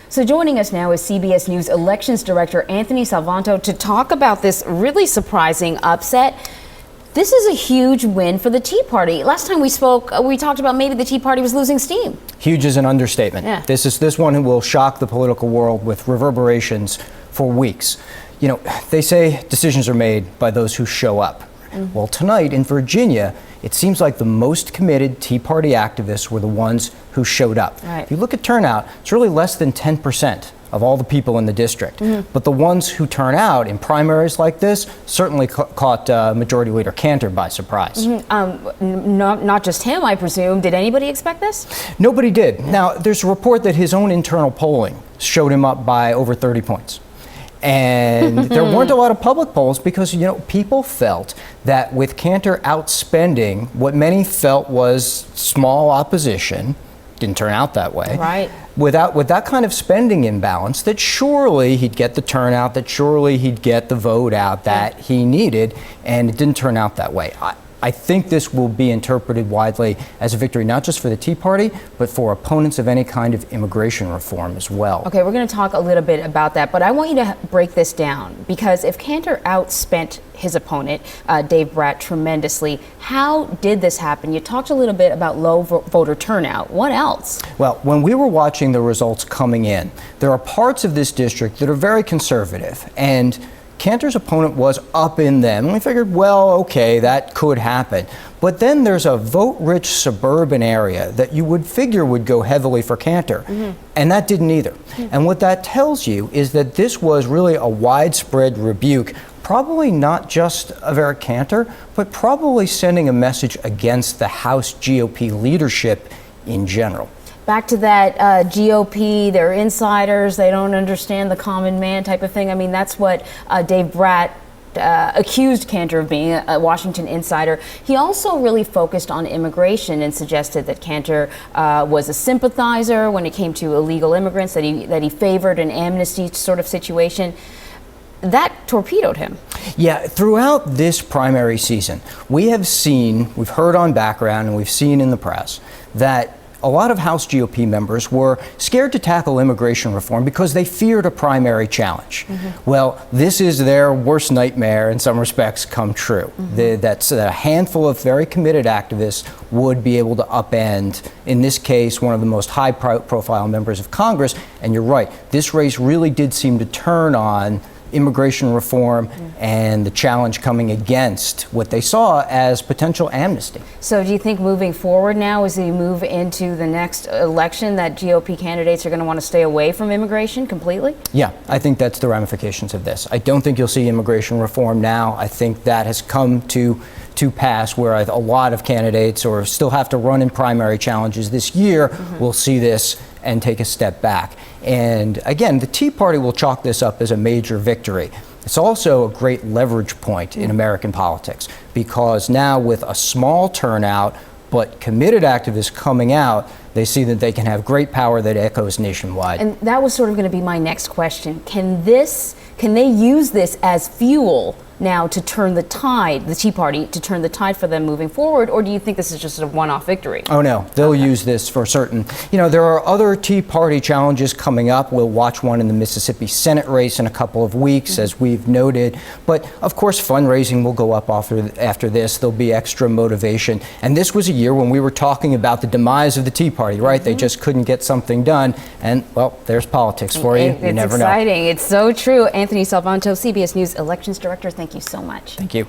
So joining us now is CBS News Elections Director Anthony Salvanto to talk about this really surprising upset. This is a huge win for the Tea Party. Last time we spoke, we talked about maybe the Tea Party was losing steam. Huge is an understatement. Yeah. This one will shock the political world with reverberations for weeks. You know, they say decisions are made by those who show up. Well, tonight in Virginia, it seems like the most committed Tea Party activists were the ones who showed up. Right. If you look at turnout, it's really less than 10% of all the people in the district. But the ones who turn out in primaries like this certainly caught Majority Leader Cantor by surprise. Not just him, I presume. Did anybody expect this? Nobody did. Now, there's a report that his own internal polling showed him up by over 30 points. And there weren't a lot of public polls because, you know, people felt that with Cantor outspending what many felt was small opposition, didn't turn out that way. Right. With that kind of spending imbalance, that surely he'd get the turnout, that surely he'd get the vote out that he needed, and it didn't turn out that way. I think this will be interpreted widely as a victory, not just for the Tea Party, but for opponents of any kind of immigration reform as well. Okay, we're going to talk a little bit about that, but I want you to break this down, because if Cantor outspent his opponent, Dave Brat, tremendously, how did this happen? You talked a little bit about low voter turnout. What else? Well, when we were watching the results coming in, there are parts of this district that are very conservative, and Cantor's opponent was up in them, and we figured, well, okay, that could happen. But then there's a vote-rich suburban area that you would figure would go heavily for Cantor, and that didn't either. And what that tells you is that this was really a widespread rebuke, probably not just of Eric Cantor, but probably sending a message against the House GOP leadership in general. Back to that GOP, they're insiders, they don't understand the common man type of thing. I mean, that's what Dave Brat accused Cantor of being, a Washington insider. He also really focused on immigration and suggested that Cantor was a sympathizer when it came to illegal immigrants, that he favored an amnesty sort of situation. That torpedoed him. Yeah, throughout this primary season, we've heard on background and we've seen in the press that a lot of House GOP members were scared to tackle immigration reform because they feared a primary challenge. Well, this is their worst nightmare in some respects come true. That's a handful of very committed activists would be able to upend, in this case, one of the most high-profile members of Congress. And you're right, this race really did seem to turn on immigration reform and the challenge coming against what they saw as potential amnesty. So do you think moving forward now, as we move into the next election, that GOP candidates are going to want to stay away from immigration completely? Yeah, I think that's the ramifications of this. I don't think you'll see immigration reform now. I think that has come to pass where a lot of candidates or still have to run in primary challenges this year will see this and take a step back. And again, the Tea Party will chalk this up as a major victory. It's also a great leverage point in American politics, because now with a small turnout but committed activists coming out, they see that they can have great power that echoes nationwide. And that was sort of going to be my next question. Can they use this as fuel now to turn the tide, the Tea Party, to turn the tide for them moving forward, or do you think this is just a one-off victory? Oh no, they'll use this for certain. You know, there are other Tea Party challenges coming up. We'll watch one in the Mississippi Senate race in a couple of weeks, as we've noted. But of course, fundraising will go up after this. There'll be extra motivation. And this was a year when we were talking about the demise of the Tea Party, right? They just couldn't get something done. And well, there's politics for you. You never know. It's exciting. It's so true. Anthony Salvanto, CBS News Elections Director, thank you so much. Thank you.